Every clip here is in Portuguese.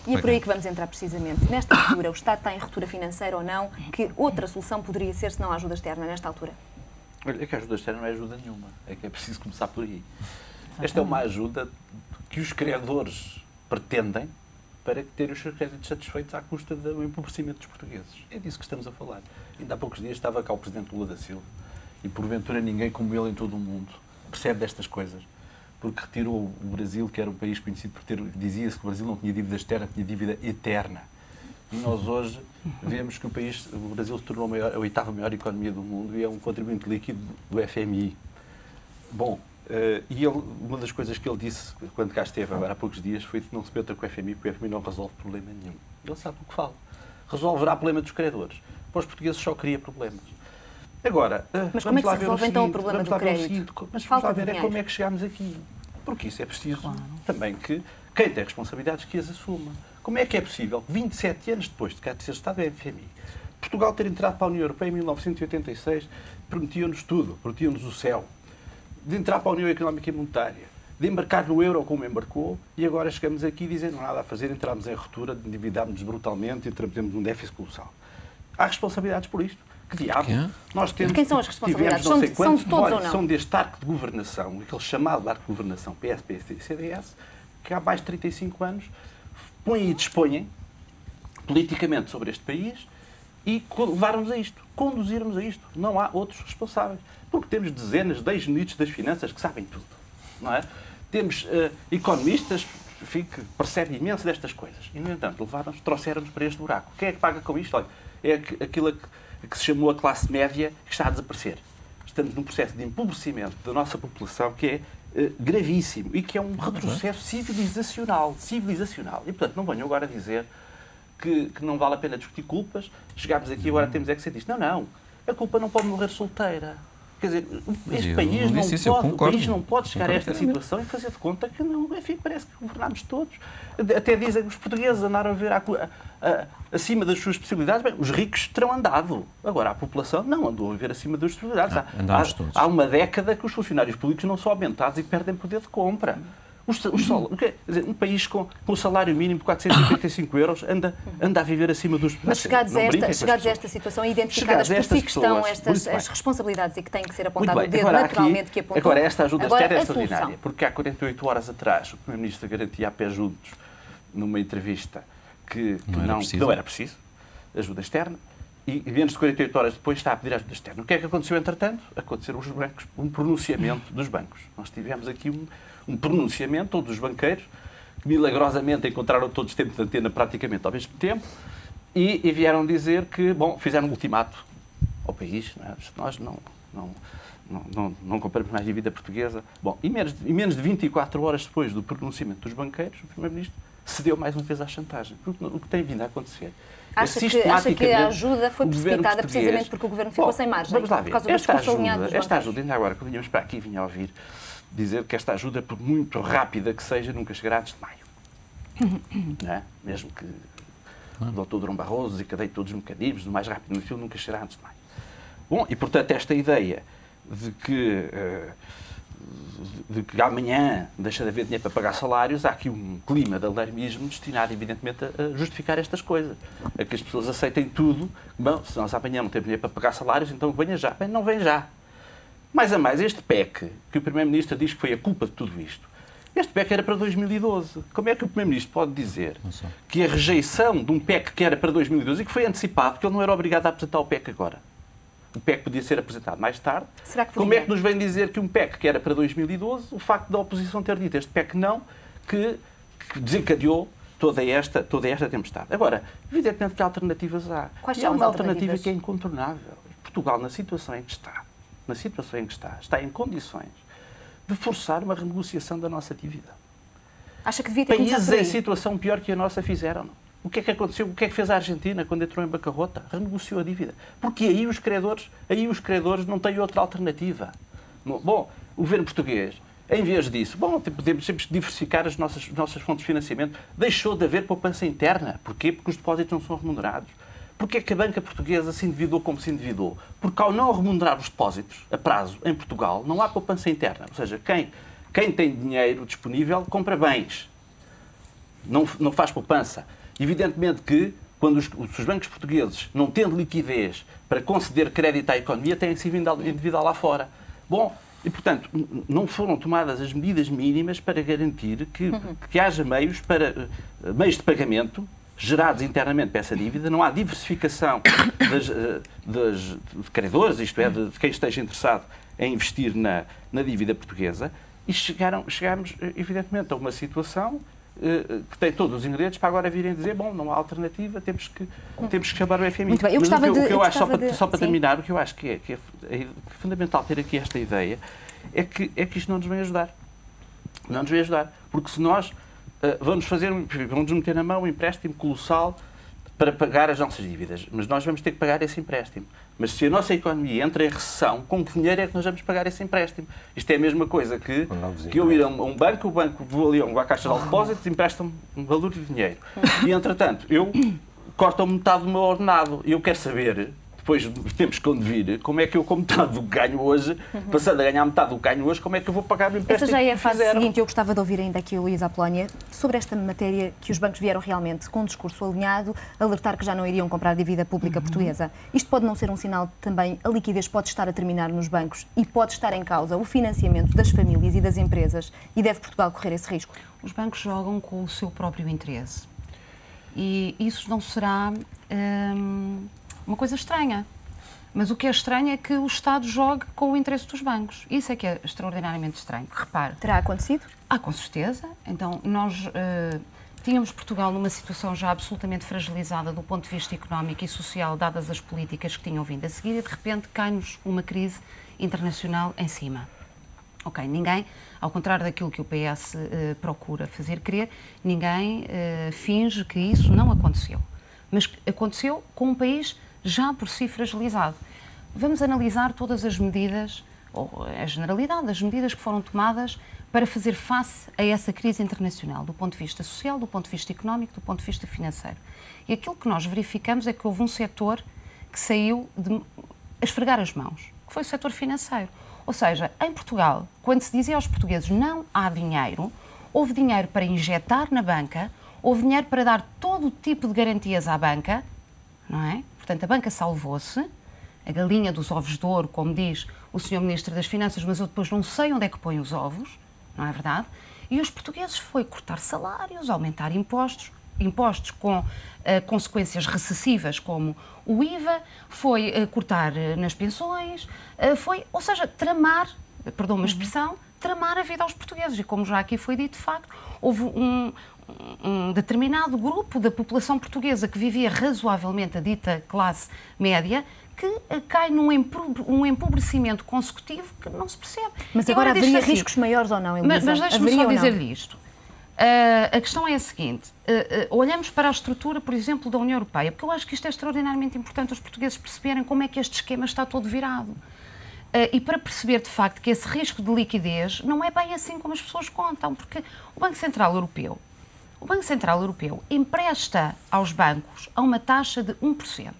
E é por aí que vamos entrar precisamente. Nesta altura, o Estado está em ruptura financeira ou não? Que outra solução poderia ser se não a ajuda externa nesta altura? Olha, é que a ajuda externa não é ajuda nenhuma. É que é preciso começar por aí. Esta é uma ajuda que os credores pretendem para terem os seus créditos satisfeitos à custa do empobrecimento dos portugueses. É disso que estamos a falar. Ainda há poucos dias estava cá o Presidente Lula da Silva e, porventura, ninguém como ele em todo o mundo percebe destas coisas, porque retirou o Brasil, que era um país conhecido por ter... Dizia-se que o Brasil não tinha dívida externa, tinha dívida eterna. E nós hoje vemos que o Brasil se tornou a oitava maior economia do mundo e é um contribuinte líquido do FMI. Bom, e uma das coisas que ele disse quando cá esteve agora há poucos dias foi que não se meta com o FMI, porque o FMI não resolve problema nenhum. Ele sabe o que fala. Resolverá o problema dos credores. Para os portugueses só cria problemas. Agora, mas como é que se resolve então o problema do crédito? Mas vamos lá ver como é que chegámos aqui. Porque isso é preciso também que quem tem responsabilidades que as assuma. Como é que é possível, 27 anos depois de cá ter estado a FMI, Portugal ter entrado para a União Europeia em 1986, prometiam-nos tudo, prometiam-nos o céu, de entrar para a União Económica e Monetária, de embarcar no euro como embarcou, e agora chegamos aqui dizendo nada a fazer, entramos em ruptura, endividámos-nos brutalmente e temos um déficit colossal. Há responsabilidades por isto. Que diabo? Nós temos, quem são as responsabilidades? São de todos ou não? São deste arco de governação, aquele chamado arco de governação PS, PSD e CDS, que há mais de 35 anos põem e dispõem politicamente sobre este país e levar-nos a isto, conduzir-nos a isto. Não há outros responsáveis. Porque temos dezenas de ex-ministros das Finanças que sabem tudo. Não é? Temos economistas que percebem imenso destas coisas. E, no entanto, trouxeram-nos para este buraco. Quem é que paga com isto? Olha, é aquilo que se chamou a classe média que está a desaparecer. Estamos num processo de empobrecimento da nossa população que é gravíssimo e que é um retrocesso civilizacional. E, portanto, não venham agora dizer que não vale a pena discutir culpas, chegámos aqui e agora temos é que ser disto. Não. A culpa não pode morrer solteira. Quer dizer, este país não pode chegar a esta situação e fazer de conta que não, enfim, parece que governámos todos. Até dizem que os portugueses andaram a ver acima das suas possibilidades. Bem, os ricos terão andado. Agora, a população não andou a ver acima das possibilidades. Há uma década que os funcionários públicos não são aumentados e perdem poder de compra. Um país com o salário mínimo de 455 euros anda a viver acima dos... Mas chegados a esta situação, identificadas por si que estão as responsabilidades e que têm que ser apontadas o dedo naturalmente que apontou. Agora, esta ajuda externa é extraordinária, porque há 48 horas atrás o Primeiro-Ministro garantia a pé juntos, numa entrevista, que não era preciso ajuda externa, e menos de 48 horas depois está a pedir ajuda externa. O que é que aconteceu, entretanto? Aconteceram os bancos, um pronunciamento dos bancos. Nós tivemos aqui um pronunciamento, todos os banqueiros, que milagrosamente encontraram todos tempo de antena praticamente ao mesmo tempo, e vieram dizer que, fizeram um ultimato ao país, não é? Nós não compramos mais dívida portuguesa. E menos de 24 horas depois do pronunciamento dos banqueiros, o Primeiro-Ministro cedeu mais uma vez à chantagem. Porque o que tem vindo a acontecer Acha que a ajuda foi precipitada precisamente porque o Governo ficou sem margem? Vamos lá ver. Por causa do discurso alinhado dos esta ajuda, ainda agora que vinhamos para aqui, vinha a ouvir dizer que esta ajuda, por muito rápida que seja, nunca chegará antes de maio. Não é? Mesmo que o Dr. Durão Barroso desencadeie todos os mecanismos, o mais rápido possível, nunca chegará antes de maio. Bom, e portanto esta ideia de que amanhã deixa de haver dinheiro para pagar salários, há aqui um clima de alarmismo destinado, evidentemente, a justificar estas coisas. A que as pessoas aceitem tudo. Se nós amanhã não temos dinheiro para pagar salários, então venha já. Bem, não vem já. Mais a mais, este PEC, que o Primeiro-Ministro diz que foi a culpa de tudo isto, este PEC era para 2012. Como é que o Primeiro-Ministro pode dizer que a rejeição de um PEC que era para 2012 e que foi antecipado, que ele não era obrigado a apresentar o PEC agora? O PEC podia ser apresentado mais tarde. Como é que nos vem dizer que um PEC que era para 2012, o facto da oposição ter dito este PEC não, que desencadeou toda esta tempestade? Agora, evidentemente que alternativas há. Quais são uma alternativa que é incontornável. Portugal, na situação em que está em condições de forçar uma renegociação da nossa dívida. Acha que devia ter começado por aí? Países em situação pior que a nossa fizeram. O que é que aconteceu? O que é que fez a Argentina quando entrou em bancarrota? Renegociou a dívida. Porque aí os credores não têm outra alternativa. Bom, o governo português, em vez disso, temos que diversificar as nossas fontes de financiamento. Deixou de haver poupança interna. Porquê? Porque os depósitos não são remunerados. Porquê é que a banca portuguesa se endividou como se endividou? Porque ao não remunerar os depósitos a prazo em Portugal, não há poupança interna. Ou seja, quem tem dinheiro disponível compra bens. não faz poupança. Evidentemente que, quando os bancos portugueses, não tendo liquidez para conceder crédito à economia, têm que se endividar lá fora. Bom, e, portanto, não foram tomadas as medidas mínimas para garantir que haja meios de pagamento gerados internamente para essa dívida, não há diversificação de credores, isto é, de quem esteja interessado em investir na dívida portuguesa, e chegámos, evidentemente, a uma situação que tem todos os ingredientes para agora virem dizer, bom, não há alternativa, temos que chamar o FMI. Muito bem, Só para terminar, o que eu acho que é fundamental ter aqui esta ideia é que isto não nos vem ajudar. Não nos vem ajudar. Porque se nós vamos meter na mão um empréstimo colossal para pagar as nossas dívidas, mas nós vamos ter que pagar esse empréstimo. Mas se a nossa economia entra em recessão, com que dinheiro é que nós vamos pagar esse empréstimo? Isto é a mesma coisa que eu ir a um banco, o banco vou ali à Caixa de Depósitos, empresta-me um valor de dinheiro. E, entretanto, cortam-me metade do meu ordenado. E eu quero saber, depois dos tempos que onde vir, como é que eu, com metade do que ganho hoje, passando a ganhar metade do que ganho hoje, como é que eu vou pagar o empréstimo? Essa já é a fase seguinte. Eu gostava de ouvir ainda aqui o Luís Apolónia sobre esta matéria que os bancos vieram realmente com um discurso alinhado, alertar que já não iriam comprar dívida pública portuguesa. Isto pode não ser um sinal de também a liquidez pode estar a terminar nos bancos e pode estar em causa o financiamento das famílias e das empresas e deve Portugal correr esse risco? Os bancos jogam com o seu próprio interesse e isso não será uma coisa estranha. Mas o que é estranho é que o Estado jogue com o interesse dos bancos. Isso é que é extraordinariamente estranho. Repare. Terá acontecido? Com certeza. Então, nós tínhamos Portugal numa situação já absolutamente fragilizada do ponto de vista económico e social, dadas as políticas que tinham vindo a seguir, e de repente cai-nos uma crise internacional em cima. Ok, ninguém, ao contrário daquilo que o PS procura fazer crer, ninguém finge que isso não aconteceu. Mas aconteceu com um país já por si fragilizado. Vamos analisar todas as medidas, ou a generalidade das medidas que foram tomadas para fazer face a essa crise internacional, do ponto de vista social, do ponto de vista económico, do ponto de vista financeiro. E aquilo que nós verificamos é que houve um setor que saiu a esfregar as mãos, que foi o setor financeiro. Ou seja, em Portugal, quando se dizia aos portugueses não há dinheiro, houve dinheiro para injetar na banca, houve dinheiro para dar todo o tipo de garantias à banca, não é? Portanto, a banca salvou-se, a galinha dos ovos de ouro, como diz o Sr. Ministro das Finanças, mas eu depois não sei onde é que põe os ovos, não é verdade? E os portugueses foi cortar salários, aumentar impostos com consequências recessivas como o IVA, foi cortar nas pensões, ou seja, tramar, perdão uma expressão, tramar a vida aos portugueses. E como já aqui foi dito, de facto, houve um determinado grupo da população portuguesa que vivia razoavelmente a dita classe média, que cai num empobrecimento consecutivo que não se percebe. Mas agora haveria riscos maiores ou não, Elisa? Mas deixe-me só dizer-lhe isto. A questão é a seguinte, olhamos para a estrutura, por exemplo, da União Europeia, porque eu acho que isto é extraordinariamente importante os portugueses perceberem como é que este esquema está todo virado. E para perceber, de facto, que esse risco de liquidez não é bem assim como as pessoas contam, porque o Banco Central Europeu empresta aos bancos a uma taxa de 1%.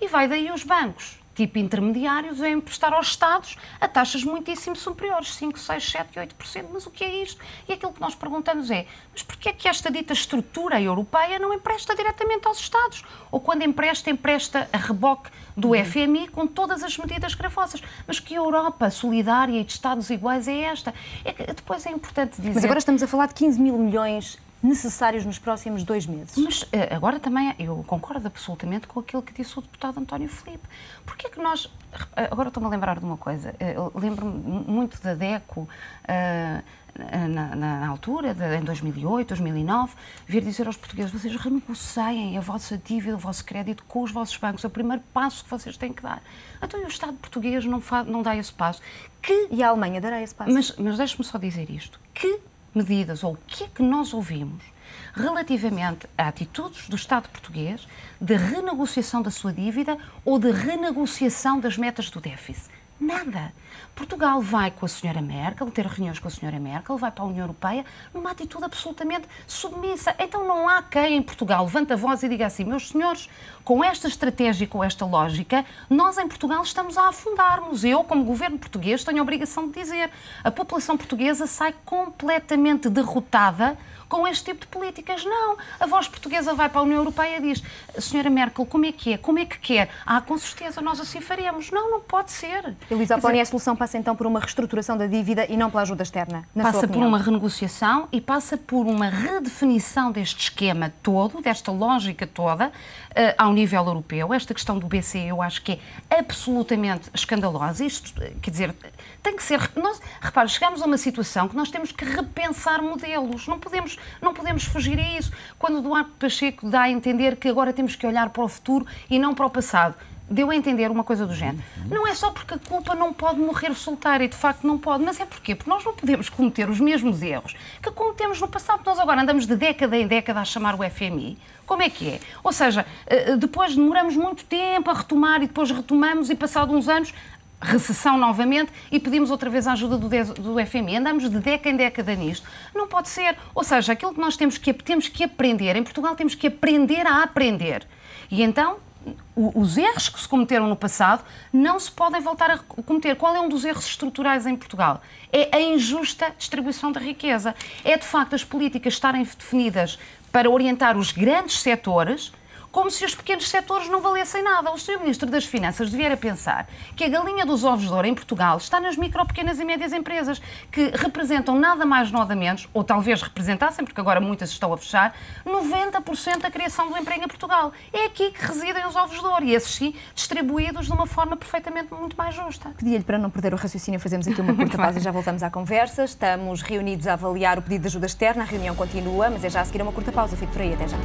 E vai daí os bancos, tipo intermediários, a emprestar aos Estados a taxas muitíssimo superiores, 5%, 6%, 7% e 8%. Mas o que é isto? E aquilo que nós perguntamos é, mas porquê é que esta dita estrutura europeia não empresta diretamente aos Estados? Ou quando empresta a reboque do FMI com todas as medidas gravosas. Mas que Europa solidária e de Estados iguais é esta? É que depois é importante dizer... Mas agora estamos a falar de 15 mil milhões necessários nos próximos 2 meses. Mas agora também eu concordo absolutamente com aquilo que disse o deputado António Filipe. Porque é que nós... Agora estou-me a lembrar de uma coisa. Eu lembro-me muito da DECO, na altura, em 2008, 2009, vir dizer aos portugueses, vocês renegociem a vossa dívida, o vosso crédito com os vossos bancos. É o primeiro passo que vocês têm que dar. Então, o Estado português não dá esse passo. E a Alemanha dará esse passo. Mas deixe-me só dizer isto. Que medidas, ou o que é que nós ouvimos relativamente a atitudes do Estado português de renegociação da sua dívida ou de renegociação das metas do déficit? Nada. Portugal vai com a senhora Merkel, ter reuniões com a senhora Merkel, vai para a União Europeia numa atitude absolutamente submissa. Então não há quem em Portugal levante a voz e diga assim, meus senhores, com esta estratégia e com esta lógica, nós em Portugal estamos a afundar-nos. Eu, como governo português, tenho a obrigação de dizer, a população portuguesa sai completamente derrotada com este tipo de políticas. Não. A voz portuguesa vai para a União Europeia e diz: Senhora Merkel, como é que é? Como é que quer? Com certeza nós assim faremos. Não, não pode ser. Luís Apolónia, a solução passa então por uma reestruturação da dívida e não pela ajuda externa? Passa por uma renegociação e passa por uma redefinição deste esquema todo, desta lógica toda, ao nível europeu. Esta questão do BCE eu acho que é absolutamente escandalosa. Isto, quer dizer, tem que ser... Repare, chegamos a uma situação que nós temos que repensar modelos. Não podemos fugir a isso. Quando o Duarte Pacheco dá a entender que agora temos que olhar para o futuro e não para o passado, deu a entender uma coisa do género. Não é só porque a culpa não pode morrer solteira, e de facto não pode, mas é porquê? Porque nós não podemos cometer os mesmos erros que cometemos no passado. Nós agora andamos de década em década a chamar o FMI. Como é que é? Ou seja, depois demoramos muito tempo a retomar e depois retomamos e passado uns anos, recessão novamente e pedimos outra vez a ajuda do FMI. Andamos de década em década nisto. Não pode ser. Ou seja, aquilo que nós temos que aprender, em Portugal temos que aprender a aprender. E então, os erros que se cometeram no passado não se podem voltar a cometer. Qual é um dos erros estruturais em Portugal? É a injusta distribuição da riqueza. É, de facto, as políticas estarem definidas para orientar os grandes setores, como se os pequenos setores não valessem nada. O Sr. Ministro das Finanças devia pensar que a galinha dos ovos de ouro em Portugal está nas micro, pequenas e médias empresas, que representam nada mais, nada menos, ou talvez representassem, porque agora muitas estão a fechar, 90% da criação do emprego em Portugal. É aqui que residem os ovos de ouro, e esses sim, distribuídos de uma forma perfeitamente muito mais justa. Pedia-lhe para não perder o raciocínio, fazemos aqui uma curta pausa e já voltamos à conversa. Estamos reunidos a avaliar o pedido de ajuda externa, a reunião continua, mas é já a seguir uma curta pausa. Fique por aí, até já.